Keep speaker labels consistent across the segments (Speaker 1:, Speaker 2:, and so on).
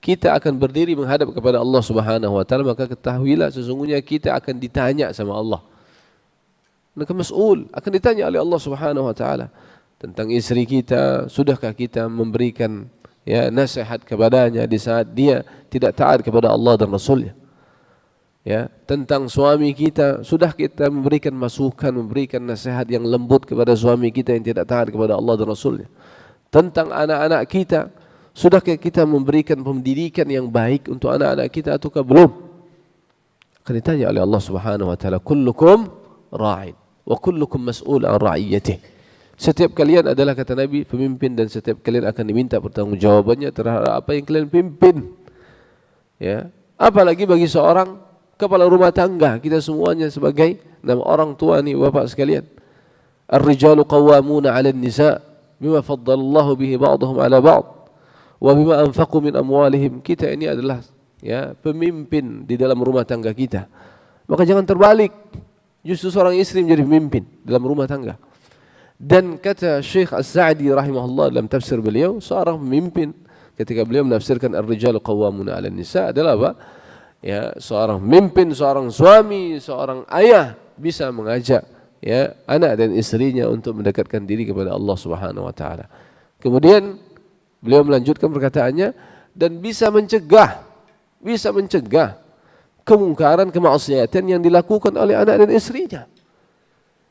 Speaker 1: kita akan berdiri menghadap kepada Allah Subhanahu wa taala, maka ketahuilah sesungguhnya kita akan ditanya sama Allah. Maka mas'ul, akan ditanya oleh Allah Subhanahu wa taala tentang istri kita, sudahkah kita memberikan nasihat kepadanya di saat dia tidak taat kepada Allah dan Rasulnya. Tentang suami kita, sudah kita memberikan masukan, memberikan nasihat yang lembut kepada suami kita yang tidak taat kepada Allah dan Rasulnya. Tentang anak-anak kita, sudahkah kita memberikan pendidikan yang baik untuk anak-anak kita ataukah belum? Akan ditanya oleh Allah Subhanahu wa taala, kullukum ra'in wa kullukum mas'ul an ra'iyatihi. Setiap kalian adalah, kata Nabi, pemimpin, dan setiap kalian akan diminta pertanggungjawabannya terhadap apa yang kalian pimpin. Apalagi bagi seorang kepala rumah tangga, kita semuanya sebagai orang tua nih, bapak sekalian. Ar-rijalu qawwamuna 'ala an-nisa bima faddalallahu bihi ba'dahum 'ala ba'd wa bima anfaqu min amwalihim. Kita ini adalah pemimpin di dalam rumah tangga kita. Maka jangan terbalik, justru seorang istri menjadi pemimpin dalam rumah tangga. Dan kata Syekh As-Sa'di rahimahullah dalam tafsir beliau, seorang pemimpin ketika beliau menafsirkan ar-rijalu qawwamuna 'ala an-nisa adalah apa? Seorang pemimpin, seorang suami, seorang ayah bisa mengajak anak dan istrinya untuk mendekatkan diri kepada Allah Subhanahu wa taala. Kemudian beliau melanjutkan perkataannya, dan bisa mencegah kemungkaran, kemaksiatan yang dilakukan oleh anak dan istrinya.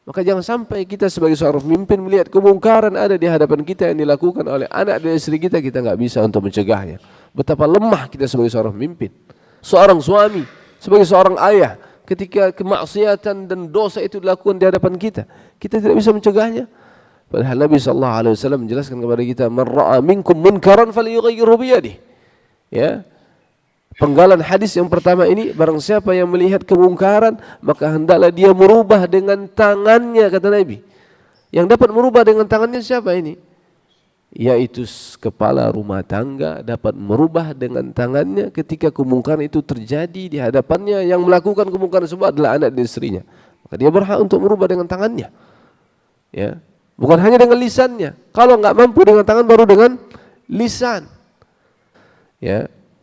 Speaker 1: Maka jangan sampai kita sebagai seorang pemimpin melihat kemungkaran ada di hadapan kita yang dilakukan oleh anak dan istri kita, kita enggak bisa untuk mencegahnya. Betapa lemah kita sebagai seorang pemimpin. Seorang suami, sebagai seorang ayah, ketika kemaksiatan dan dosa itu dilakukan di hadapan kita, kita tidak bisa mencegahnya. Padahal Nabi SAW menjelaskan kepada kita, man ra'a minkum munkaran falyughayyirhu biyadihi. Penggalan hadis yang pertama ini, barang siapa yang melihat kemungkaran, maka hendaklah dia merubah dengan tangannya, kata Nabi. Yang dapat merubah dengan tangannya siapa ini? Yaitu kepala rumah tangga dapat merubah dengan tangannya ketika kemungkaran itu terjadi di hadapannya. Yang melakukan kemungkaran tersebut adalah anak dan istrinya, maka dia berhak untuk merubah dengan tangannya. Bukan hanya dengan lisannya. Kalau enggak mampu dengan tangan, baru dengan lisan.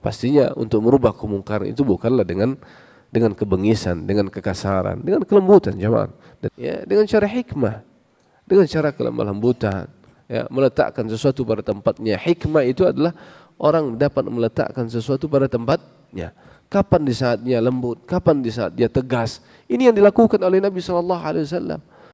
Speaker 1: Pastinya untuk merubah kemungkaran itu bukanlah dengan kebengisan, dengan kekasaran, dengan kelembutan, jemaah. Dengan cara hikmah, dengan cara kelemah lembutan. Meletakkan sesuatu pada tempatnya. Hikmah itu adalah orang dapat meletakkan sesuatu pada tempatnya. Kapan di saatnya lembut, kapan di saat dia tegas. Ini yang dilakukan oleh Nabi SAW.